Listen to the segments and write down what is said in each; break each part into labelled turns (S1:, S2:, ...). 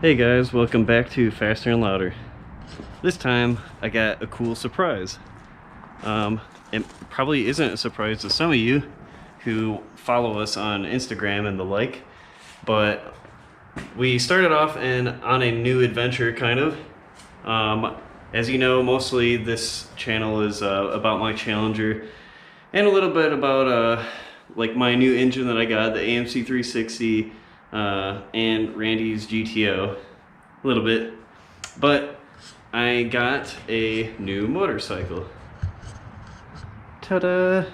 S1: Hey guys, welcome back to Faster and Louder. This time I got a cool surprise. It probably isn't a surprise to some of you who follow us on Instagram and the like, but we started off on a new adventure kind of. As you know, mostly this channel is about my Challenger and a little bit about like my new engine that I got, the AMC 360. And Randy's GTO a little bit, but I got a new motorcycle. Ta-da!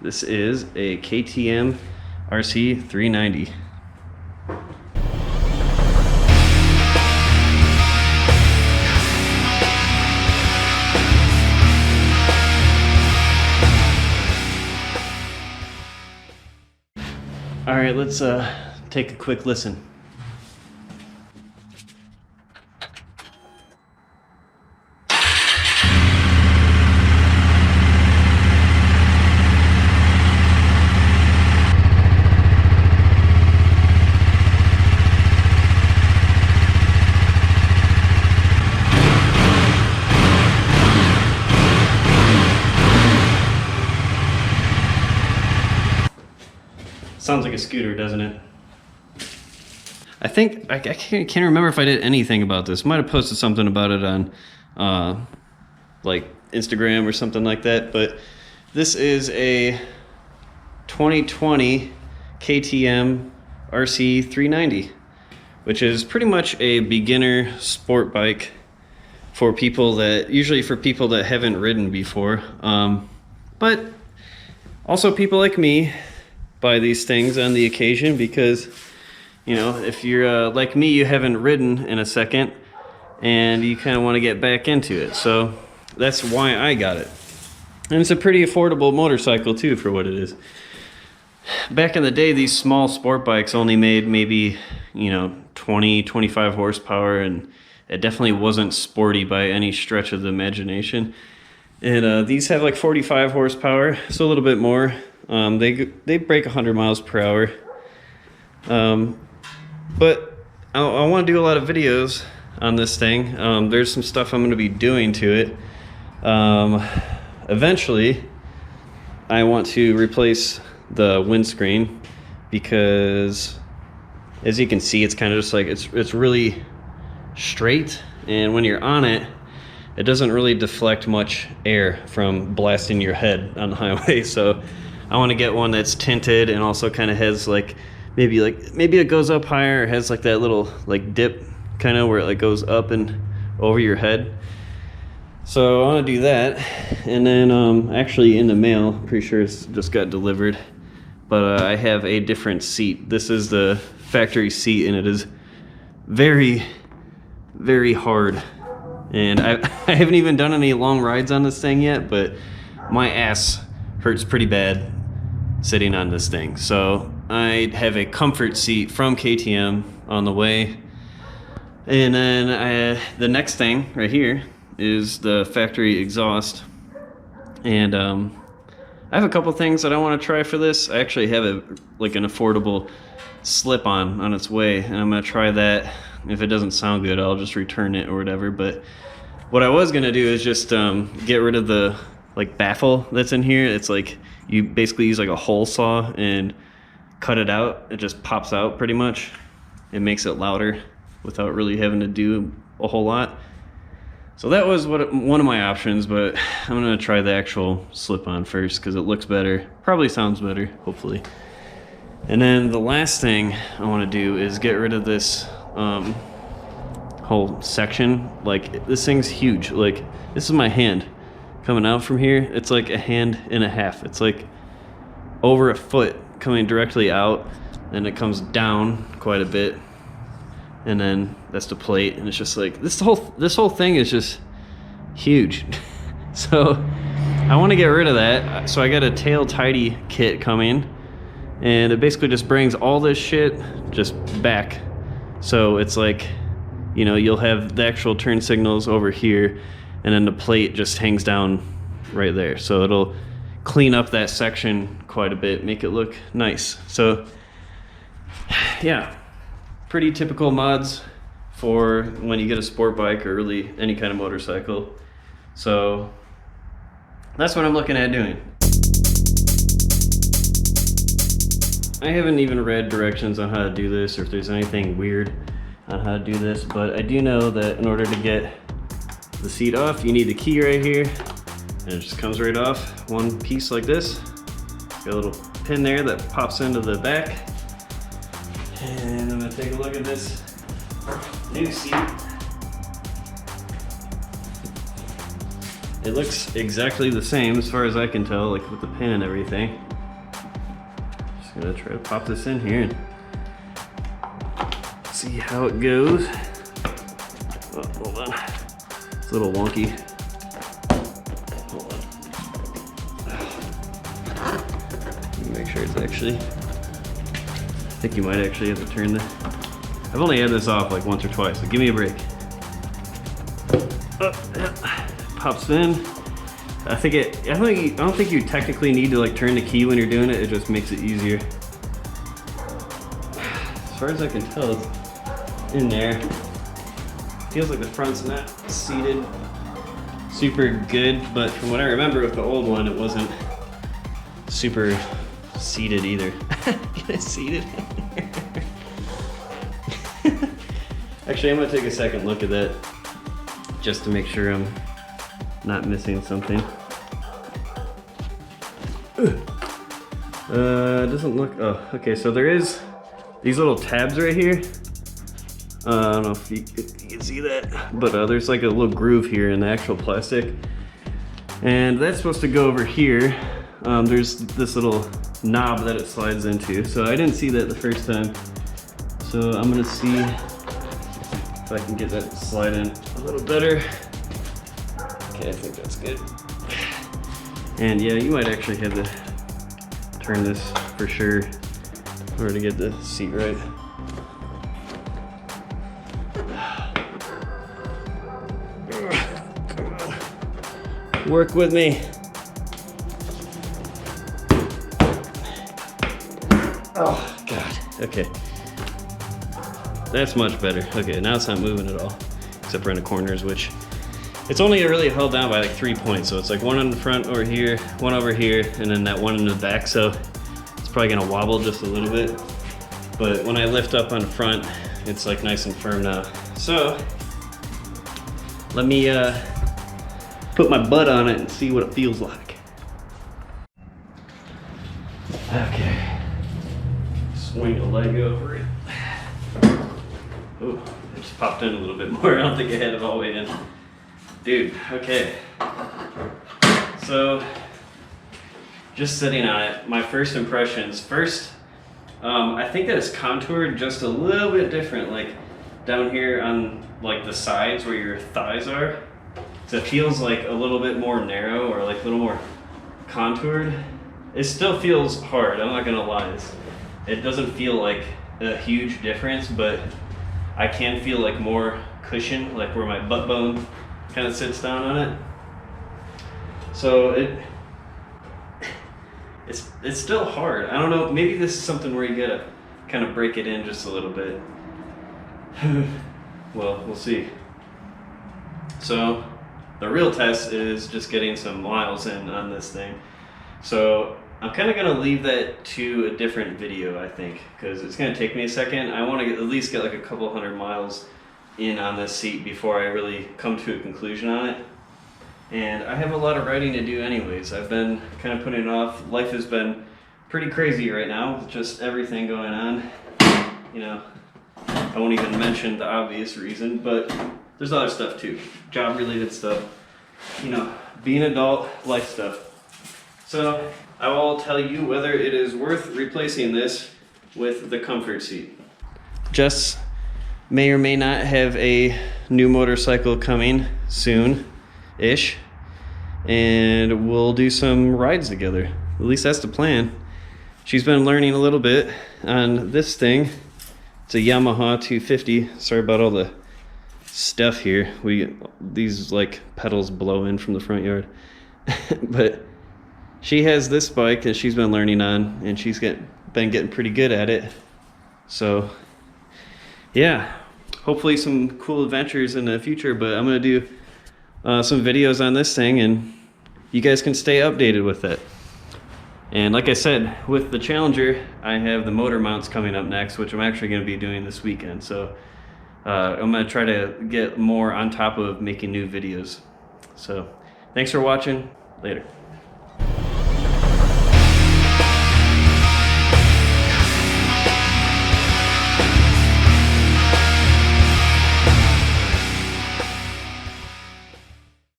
S1: This is a KTM RC 390. All right, let's take a quick listen. Sounds like a scooter, doesn't it? I think, I can't remember if I did anything about this. Might have posted something about it on like Instagram or something like that, but this is a 2020 KTM RC 390, which is pretty much a beginner sport bike for people that, usually for people that haven't ridden before, but also people like me buy these things on the occasion because, you know, if you're like me, you haven't ridden in a second and you kind of want to get back into it. So that's why I got it. And it's a pretty affordable motorcycle too for what it is. Back in the day, these small sport bikes only made maybe, you know, 20, 25 horsepower, and it definitely wasn't sporty by any stretch of the imagination. And these have like 45 horsepower, so a little bit more. They break 100 miles per hour. But I want to do a lot of videos on this thing. There's some stuff I'm going to be doing to it. Eventually, I want to replace the windscreen because, as you can see, it's kind of just like, it's really straight, and when you're on it, it doesn't really deflect much air from blasting your head on the highway. So I want to get one that's tinted and also kind of has maybe it goes up higher, or has like that little like dip kind of where it like goes up and over your head. So I want to do that. And then actually in the mail, pretty sure it's just got delivered, but I have a different seat. This is the factory seat, and it is very, very hard. And I haven't even done any long rides on this thing yet, but my ass hurts pretty bad sitting on this thing. So I have a comfort seat from KTM on the way. And then the next thing right here is the factory exhaust. And I have a couple things that I want to try for this. I actually have an affordable slip-on on its way, and I'm going to try that. If it doesn't sound good, I'll just return it or whatever. But what I was going to do is just get rid of the baffle that's in here. It's like you basically use like a hole saw and cut it out. It just pops out pretty much. It makes it louder without really having to do a whole lot. So that was one of my options, but I'm gonna try the actual slip-on first because it looks better, probably sounds better, hopefully. And then the last thing I want to do is get rid of this whole section. Like, this thing's huge. Like, this is my hand coming out from here. It's like a hand and a half. It's like over a foot coming directly out, and it comes down quite a bit, and then that's the plate, and it's just like this whole thing is just huge. So I want to get rid of that. So I got a tail tidy kit coming, and it basically just brings all this shit just back. So it's like, you know, you'll have the actual turn signals over here, and then the plate just hangs down right there. So it'll clean up that section quite a bit, make it look nice. So yeah, pretty typical mods for when you get a sport bike or really any kind of motorcycle. So that's what I'm looking at doing. I haven't even read directions on how to do this or if there's anything weird on how to do this, but I do know that in order to get the seat off, you need the key right here, and it just comes right off one piece like this. Got a little pin there that pops into the back. And I'm gonna take a look at this new seat. It looks exactly the same as far as I can tell, like with the pin and everything. Just gonna try to pop this in here and see how it goes. Oh, hold on. It's a little wonky. Hold on. Let me make sure it's actually, I think you might actually have to turn the, I've only had this off like once or twice, so give me a break. Oh, yeah. Pops in. I don't think you technically need to like turn the key when you're doing it. It just makes it easier. As far as I can tell, it's in there. Feels like the front's not seated super good, but from what I remember with the old one, it wasn't super seated either. Get it seated? Actually, I'm gonna take a second look at that just to make sure I'm not missing something. Doesn't look, oh, okay, so there is these little tabs right here. I don't know if you can see that, but there's like a little groove here in the actual plastic. And that's supposed to go over here. There's this little knob that it slides into. So I didn't see that the first time. So I'm gonna see if I can get that to slide in a little better. Okay, I think that's good. And yeah, you might actually have to turn this for sure in order to get the seat right. Work with me. Oh, God. Okay. That's much better. Okay, now it's not moving at all, except for in the corners, which it's only really held down by like 3 points. So it's like one on the front over here, one over here, and then that one in the back. So it's probably gonna wobble just a little bit. But when I lift up on the front, it's like nice and firm now. So let me put my butt on it and see what it feels like. Okay. Swing a leg over it. Oh, it just popped in a little bit more. I don't think I had it all the way in. Dude, okay. So, just sitting on it, my first impressions. First, I think that it's contoured just a little bit different, like down here on like the sides where your thighs are. So it feels like a little bit more narrow or like a little more contoured. It still feels hard, I'm not gonna lie. It doesn't feel like a huge difference, but I can feel like more cushion, like where my butt bone kind of sits down on it. So it's still hard. I don't know, maybe this is something where you gotta kind of break it in just a little bit. Well, we'll see. So the real test is just getting some miles in on this thing. So I'm kind of gonna leave that to a different video, I think, because it's gonna take me a second. I want to at least get like a couple hundred miles in on this seat before I really come to a conclusion on it. And I have a lot of writing to do anyways. I've been kind of putting it off. Life has been pretty crazy right now with just everything going on. You know, I won't even mention the obvious reason, but there's other stuff too. Job related stuff, you know, being an adult, life stuff. So I will tell you whether it is worth replacing this with the comfort seat. Jess may or may not have a new motorcycle coming soon-ish, and we'll do some rides together. At least that's the plan. She's been learning a little bit on this thing. It's a Yamaha 250. Sorry about all the stuff here. These like pedals blow in from the front yard. But she has this bike that she's been learning on, and she's been getting pretty good at it. So yeah, hopefully some cool adventures in the future, but I'm going to do some videos on this thing, and you guys can stay updated with it. And like I said, with the Challenger, I have the motor mounts coming up next, which I'm actually going to be doing this weekend. So I'm going to try to get more on top of making new videos. So thanks for watching. Later.